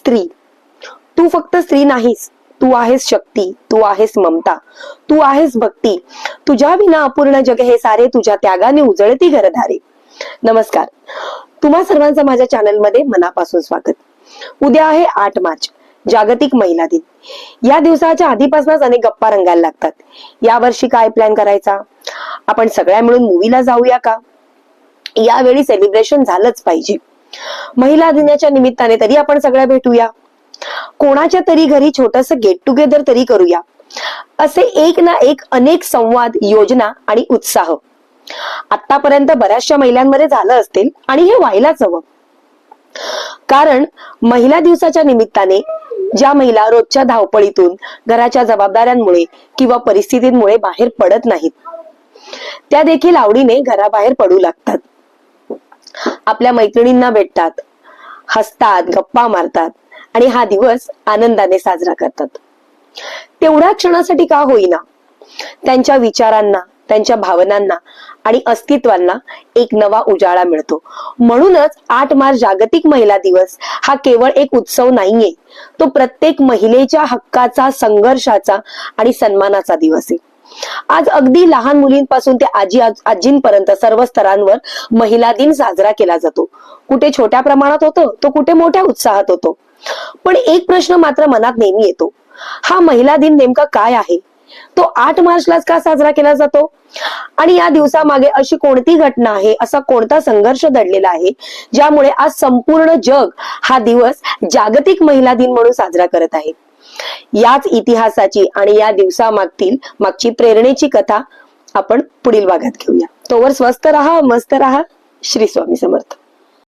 स्त्री. तू फक्त स्त्री नाहीस, तू आहेस शक्ती, तू आहेस ममता, तू आहेस भक्ती. तुझ्या विना अपूर्ण जग हे सारे, तुझ्या त्यागाने उजळती घरधारे. नमस्कार, तुम्हा सर्वांचं माझ्या चॅनलमध्ये मनापासून स्वागत. उद्या आहे 8 मार्च, जागतिक महिला दिन. या दिवसाच्या आधीपासूनच अनेक गप्पा रंगायला लागतात. या वर्षी काय प्लॅन करायचा? आपण सगळ्या मिळून मूवीला जाऊया का? यावेळी सेलिब्रेशन झालंच पाहिजे. महिला दिनाच्या निमित्ताने तरी आपण सगळ्या भेटूया. कोणाच्या तरी घरी छोटस गेट टुगेदर तरी करूया. असे एक ना एक अनेक संवाद, योजना आणि उत्साह आतापर्यंत बऱ्याचशा महिलांमध्ये झालं असतील आणि हे व्हायलाच हवं. कारण महिला दिवसाच्या निमित्ताने ज्या महिला रोजच्या धावपळीतून, घराच्या जबाबदाऱ्यांमुळे किंवा परिस्थितींमुळे बाहेर पडत नाहीत, त्या देखील आवडीने घराबाहेर पडू लागतात. आपल्या मैत्रिणींना भेटतात, हसतात, गप्पा मारतात आणि हा दिवस आनंदाने साजरा करतात. तेवढ्या क्षणासाठी का होईना त्यांच्या विचारांना, त्यांच्या भावनांना आणि अस्तित्वांना एक नवा उजाळा मिळतो. म्हणूनच 8 मार्च जागतिक महिला दिवस हा केवळ एक उत्सव नाहीये, तो प्रत्येक महिलेच्या हक्काचा, संघर्षाचा आणि सन्मानाचा दिवस आहे. आज अगदी लहान मुलींपासून ते आजींपर्यंत सर्व स्तरांवर महिला दिन साजरा केला जातो. कुठे छोट्या प्रमाणात होतो, तो कुठे मोठ्या उत्साहात होतो. पण एक प्रश्न मात्र मनात नेहमी येतो, हा महिला दिन नेमका काय आहे? तो 8 मार्चलाच का साजरा केला जातो? आणि या दिवसामागे अशी कोणती घटना आहे, असा कोणता संघर्ष दडलेला आहे, ज्यामुळे आज संपूर्ण जग हा दिवस जागतिक महिला दिन म्हणून साजरा करत आहे? याच इतिहासाची आणि या दिवसामागची प्रेरणेची कथा आपण पुढील भागात घेऊया. तोवर स्वस्त राहा, मस्त राहा. श्री स्वामी समर्थ.